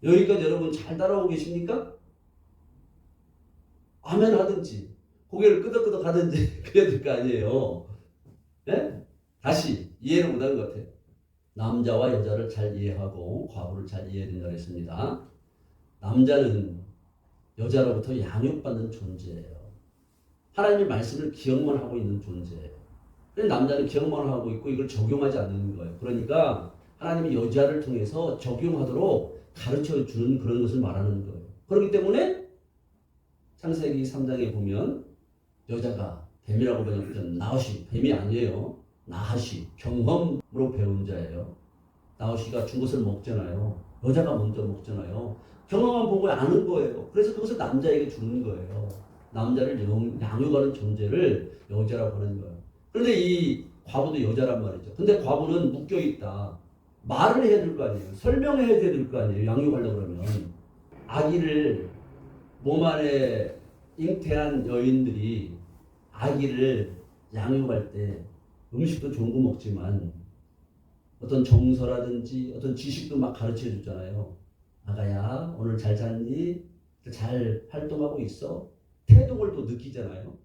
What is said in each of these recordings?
여기까지 여러분 잘 따라오고 계십니까? 아멘 하든지 고개를 끄덕끄덕 하든지 그래야 될 거 아니에요. 네? 다시 이해를 못하는 것 같아요. 남자와 여자를 잘 이해하고 과부를 잘 이해해야 된다고 했습니다. 남자는 여자로부터 양육받는 존재예요. 하나님의 말씀을 기억만 하고 있는 존재예요. 그래서 남자는 기억만 하고 있고 이걸 적용하지 않는 거예요. 그러니까 하나님이 여자를 통해서 적용하도록 가르쳐 주는 그런 것을 말하는 거예요. 그렇기 때문에 창세기 3장에 보면 여자가 뱀이라고 번역된 나우시, 뱀이 아니에요. 나하시, 경험으로 배운 자예요. 나우시가 준 것을 먹잖아요. 여자가 먼저 먹잖아요. 경험만 보고 아는 거예요. 그래서 그것을 남자에게 주는 거예요. 남자를 양육하는 존재를 여자라고 하는 거예요. 그런데 이 과부도 여자란 말이죠. 근데 과부는 묶여있다. 말을 해야 될 거 아니에요. 설명해야 될 거 아니에요. 양육하려고 그러면. 아기를 몸 안에 잉태한 여인들이 아기를 양육할 때 음식도 좋은 거 먹지만 어떤 정서라든지 어떤 지식도 막 가르쳐 주잖아요. 아가야, 오늘 잘 잤니? 잘 활동하고 있어? 태동을 또 느끼잖아요.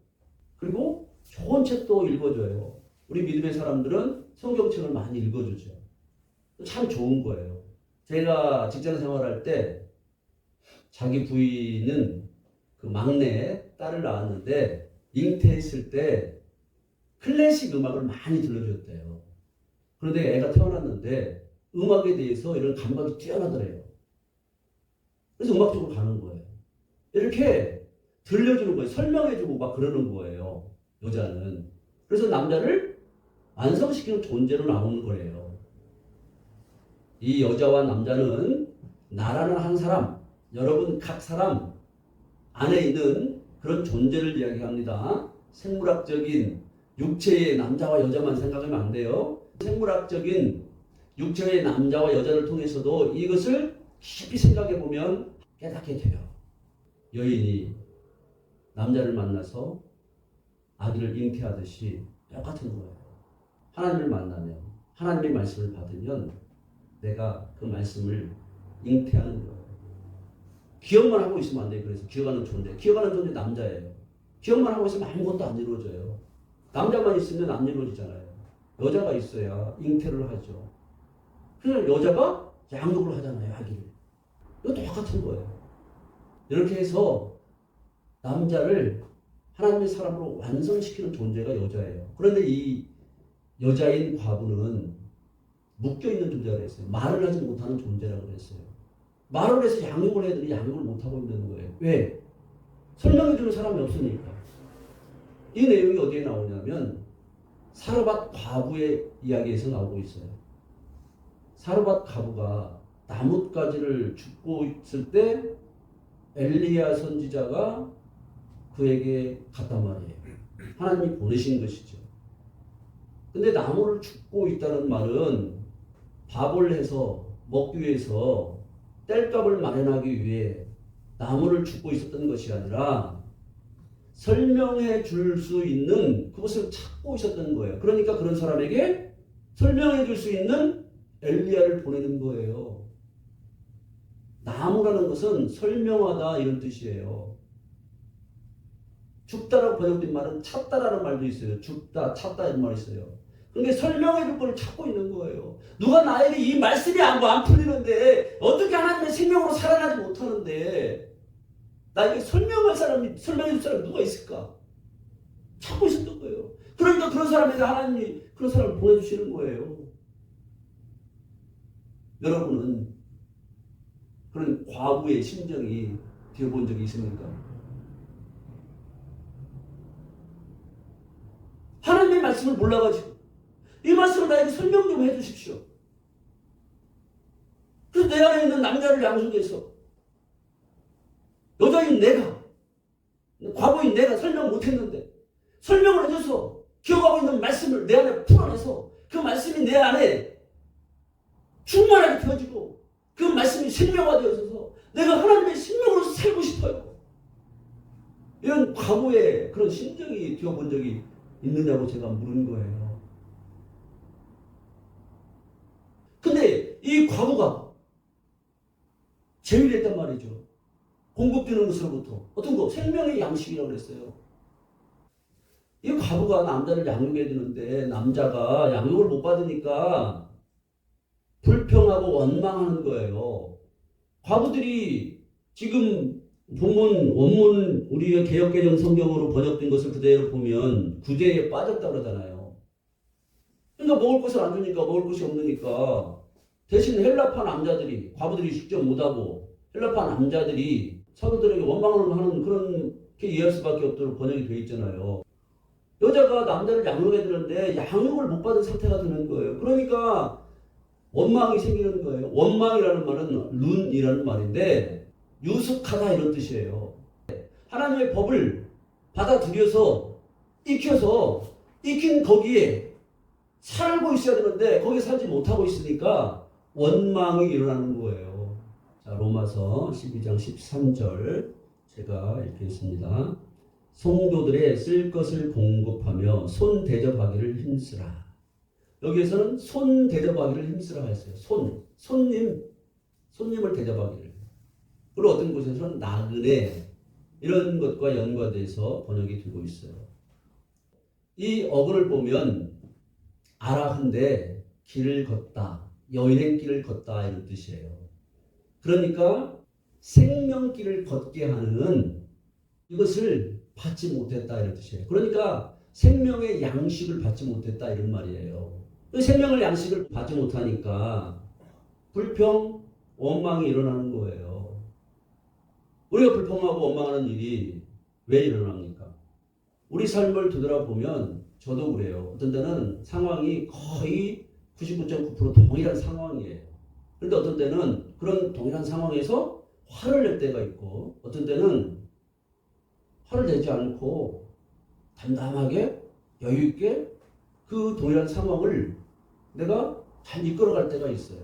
그리고 좋은 책도 읽어줘요. 우리 믿음의 사람들은 성경책을 많이 읽어주죠. 참 좋은 거예요. 제가 직장 생활할 때 자기 부인은 그 막내 딸을 낳았는데 잉태했을 때 클래식 음악을 많이 들려줬대요. 그런데 애가 태어났는데 음악에 대해서 이런 감각이 뛰어나더래요. 그래서 음악 쪽으로 가는 거예요. 이렇게 들려주는 거예요. 설명해주고 막 그러는 거예요. 여자는. 그래서 남자를 완성시키는 존재로 나오는 거예요. 이 여자와 남자는 나라는 한 사람, 여러분 각 사람 안에 있는 그런 존재를 이야기합니다. 생물학적인 육체의 남자와 여자만 생각하면 안 돼요. 생물학적인 육체의 남자와 여자를 통해서도 이것을 깊이 생각해 보면 깨닫게 돼요. 여인이 남자를 만나서 아기를 잉태하듯이 똑같은 거예요. 하나님을 만나면, 하나님의 말씀을 받으면 내가 그 말씀을 잉태하는 거예요. 기억만 하고 있으면 안 돼요. 그래서 기억하는 존재. 기억하는 존재 남자예요. 기억만 하고 있으면 아무것도 안 이루어져요. 남자만 있으면 안 이루어지잖아요. 여자가 있어야 잉태를 하죠. 그래서 여자가 양육을 하잖아요. 아기를. 이거 똑같은 거예요. 이렇게 해서 남자를 하나님의 사람으로 완성시키는 존재가 여자예요. 그런데 이 여자인 과부는 묶여있는 존재라고 했어요. 말을 하지 못하는 존재라고 했어요. 말을 해서 양육을 해야 되는데 양육을 못하고 있는 거예요. 왜? 설명해주는 사람이 없으니까. 이 내용이 어디에 나오냐면 사르밧 과부의 이야기에서 나오고 있어요. 사르밧 과부가 나뭇가지를 줍고 있을 때 엘리야 선지자가 그에게 갔단 말이에요. 하나님이 보내신 것이죠. 근데 나무를 줍고 있다는 말은 밥을 해서 먹기 위해서 땔감을 마련하기 위해 나무를 줍고 있었던 것이 아니라 설명해 줄 수 있는 그것을 찾고 있었던 거예요. 그러니까 그런 사람에게 설명해 줄 수 있는 엘리야를 보내는 거예요. 나무라는 것은 설명하다 이런 뜻이에요. 줍다라고 번역된 말은 찾다라는 말도 있어요. 줍다, 찾다 이런 말이 있어요. 그러니까 설명해 줄 걸 찾고 있는 거예요. 누가 나에게 이 말씀이 안 풀리는데 어떻게 하나님의 생명으로 살아나지 못하는데 나에게 설명할 사람이, 설명해 줄 사람이 누가 있을까? 찾고 있었던 거예요. 그러니까 그런 사람에게 하나님이 그런 사람을 보내주시는 거예요. 여러분은 그런 과부의 심정이 되어본 적이 있습니까? 하나님의 말씀을 몰라가지고 이 말씀을 나에게 설명 좀 해주십시오. 그래서 내 안에 있는 남자를 양속해서 여자인 내가, 과부인 내가 설명 못했는데 설명을 해줘서 기억하고 있는 말씀을 내 안에 풀어내서 그 말씀이 내 안에 충만하게 되어지고 그 말씀이 생명화되어서 내가 하나님의 생명으로 살고 싶어요. 이런 과부의 그런 심정이 되어본 적이 있느냐고 제가 물은 거예요. 근데 이 과부가 제외됐단 말이죠. 공급되는 것으로부터. 어떤 거? 생명의 양식이라고 그랬어요. 이 과부가 남자를 양육해야 되는데 남자가 양육을 못 받으니까 불평하고 원망하는 거예요. 과부들이 지금 원문 우리의 개역개정 성경으로 번역된 것을 그대로 보면 구제에 빠졌다 그러잖아요. 그러니까 먹을 것을 안 주니까 먹을 것이 없으니까 대신 헬라파 남자들이 과부들이 직접 못하고 헬라파 남자들이 사도들에게 원망을 하는 그렇게 이해할 수밖에 없도록 번역이 되어 있잖아요. 여자가 남자를 양육해야 되는데 양육을 못 받은 상태가 되는 거예요. 그러니까 원망이 생기는 거예요. 원망이라는 말은 룬이라는 말인데 유숙하다 이런 뜻이에요. 하나님의 법을 받아들여서 익힌 거기에 살고 있어야 되는데 거기에 살지 못하고 있으니까 원망이 일어나는 거예요. 자, 로마서 12장 13절 제가 읽겠습니다. 성도들의 쓸 것을 공급하며 손 대접하기를 힘쓰라. 여기에서는 손 대접하기를 힘쓰라 했어요. 손님을 대접하기를. 그리고 어떤 곳에서는 나그네 이런 것과 연관돼서 번역이 되고 있어요. 이 어근을 보면 아라흔데 길을 걷다, 여인의 길을 걷다 이런 뜻이에요. 그러니까 생명길을 걷게 하는 이것을 받지 못했다 이런 뜻이에요. 그러니까 생명의 양식을 받지 못했다 이런 말이에요. 생명의 양식을 받지 못하니까 불평, 원망이 일어나는 거예요. 우리가 불평하고 원망하는 일이 왜 일어납니까? 우리 삶을 되돌아보면 저도 그래요. 어떤 때는 상황이 거의 99.9% 동일한 상황이에요. 그런데 어떤 때는 그런 동일한 상황에서 화를 낼 때가 있고 어떤 때는 화를 내지 않고 담담하게 여유 있게 그 동일한 상황을 내가 잘 이끌어갈 때가 있어요.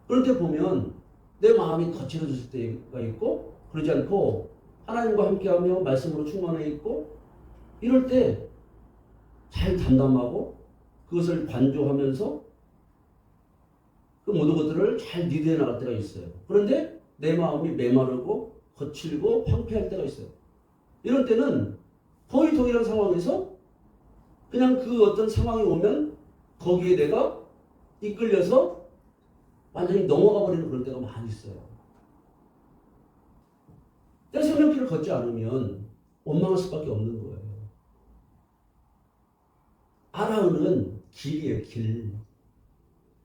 그럴 때 보면 내 마음이 거칠어질 때가 있고 그러지 않고 하나님과 함께하며 말씀으로 충만해 있고 이럴 때 잘 담담하고 그것을 관조하면서 그 모든 것들을 잘 리드해 나갈 때가 있어요. 그런데 내 마음이 메마르고 거칠고 황폐할 때가 있어요. 이런 때는 거의 동일한 상황에서 그냥 그 어떤 상황이 오면 거기에 내가 이끌려서 완전히 넘어가 버리는 그런 때가 많이 있어요. 내가 생명길을 걷지 않으면 원망할 수밖에 없는 거예요. 아라운은 길이에요, 길.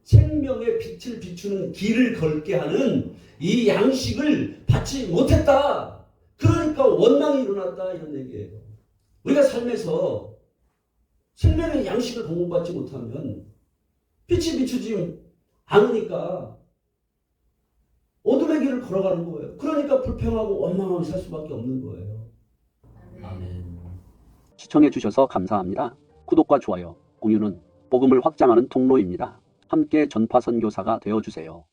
생명의 빛을 비추는 길을 걷게 하는 이 양식을 받지 못했다. 그러니까 원망이 일어났다 이런 얘기예요. 우리가 삶에서 생명의 양식을 공급받지 못하면 빛이 비추지 않으니까 어둠의 길을 걸어가는 거예요. 그러니까 불평하고 원망하고 살 수밖에 없는 거예요. 아멘. 시청해 주셔서 감사합니다. 구독과 좋아요, 공유는 복음을 확장하는 통로입니다. 함께 전파 선교사가 되어 주세요.